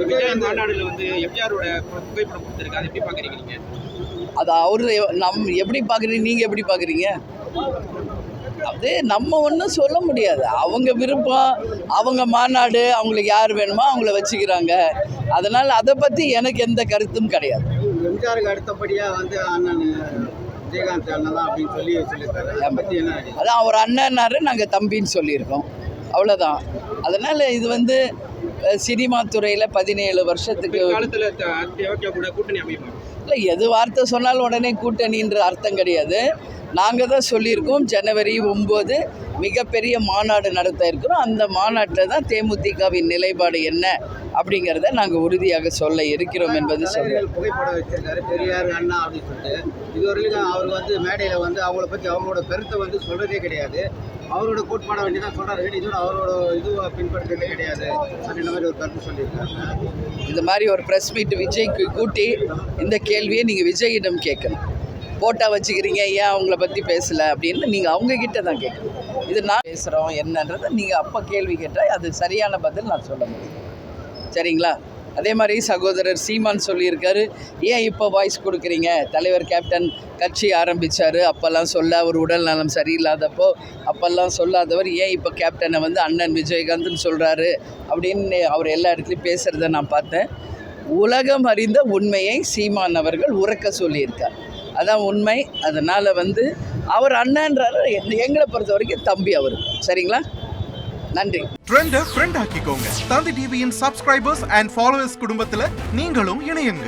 விஜய் மாநாடுல வந்து எம்ஜிஆரோட புகைப்படம் கொடுத்துருக்கு, அதை எப்படி பாக்குறீங்க நீங்க? அது அவரு எப்படி பார்க்குறீங்க, நீங்கள் எப்படி பார்க்குறீங்க? அது நம்ம ஒன்றும் சொல்ல முடியாது. அவங்க விருப்பம், அவங்க மாநாடு, அவங்களுக்கு யார் வேணுமோ அவங்கள வச்சுக்கிறாங்க. அதனால் அதை பற்றி எனக்கு எந்த கருத்தும் கிடையாது. எம்ஜிஆருக்கு அடுத்தபடியாக வந்து அண்ணன் விஜயகாந்த் அண்ணன் தான் அப்படின்னு சொல்லியிருக்காரு. அதை பற்றி என்ன? அதான் அவர் அண்ணன்னாரு, நாங்கள் தம்பின்னு சொல்லியிருக்கோம், அவ்வளோதான். அதனால் இது வந்து சினிமா துறையில் 17 வருஷத்துக்கு காலத்தில் கூட கூட்டணி அமைப்பு இல்லை, எது வார்த்தை சொன்னாலும் உடனே கூட்டணின்ற அர்த்தம் கிடையாது. நாங்கள் தான் சொல்லியிருக்கோம், ஜனவரி 9 மிகப்பெரிய மாநாடு நடத்த இருக்கிறோம். அந்த மாநாட்டில் தான் தேமுதிகவின் நிலைப்பாடு என்ன அப்படிங்கிறத நாங்கள் உறுதியாக சொல்ல இருக்கிறோம் என்பது சொல்கிறேன். புகைப்படம் வச்சிருக்காரு பெரியார் அண்ணா அப்படின்னு சொல்லிட்டு, இதுவரையிலும் அவர் வந்து மேடையில் வந்து அவங்கள பற்றி அவங்களோட கருத்தை வந்து சொல்கிறதே கிடையாது. அவரோட கோட்பாட வேண்டி தான் சொல்கிறாரு, இதோட அவரோட இதுவை பின்பற்றதே கிடையாது அப்படின்ற மாதிரி ஒரு கருத்து சொல்லியிருக்காங்க. இந்த மாதிரி ஒரு ப்ரெஸ் மீட் விஜய்க்கு கூட்டி இந்த கேள்வியை நீங்கள் விஜயிடம் கேட்கணும். போட்டா வச்சுக்கிறீங்க, ஏன் அவங்கள பற்றி பேசலை அப்படின்னு நீங்கள் அவங்கக்கிட்ட தான் கேட்கணும். இது நான் பேசுகிறோம் என்னன்றதை நீங்கள் அப்போ கேள்வி கேட்டால் அது சரியான பதில் நான் சொல்ல முடியும். சரிங்களா? அதே மாதிரி சகோதரர் சீமான் சொல்லியிருக்காரு, ஏன் இப்போ வாய்ஸ் கொடுக்குறீங்க? தலைவர் கேப்டன் கட்சி ஆரம்பித்தார், அப்போல்லாம் சொல்ல அவர் உடல் நலம் சரியில்லாதப்போ அப்போல்லாம் சொல்லாதவர் ஏன் இப்போ கேப்டனை வந்து அண்ணன் விஜயகாந்த்னு சொல்கிறாரு அப்படின்னு அவர் எல்லா இடத்துலையும் பேசுகிறத நான் பார்த்தேன். உலகம் அறிந்த உண்மையை சீமான் அவர்கள் உறக்க சொல்லியிருக்கார். அதான் உண்மை. அதனால் வந்து அவர் அண்ணன்றாரு, எங்களை பொறுத்த வரைக்கும் தம்பி அவர். சரிங்களா? நன்றி. ட்ரெண்டை ஃப்ரெண்ட் ஆக்கிக்கோங்க. தந்தி டிவியின் சப்ஸ்கிரைபர்ஸ் அண்ட் ஃபாலோவர்ஸ் குடும்பத்தில் நீங்களும் இணையுங்க.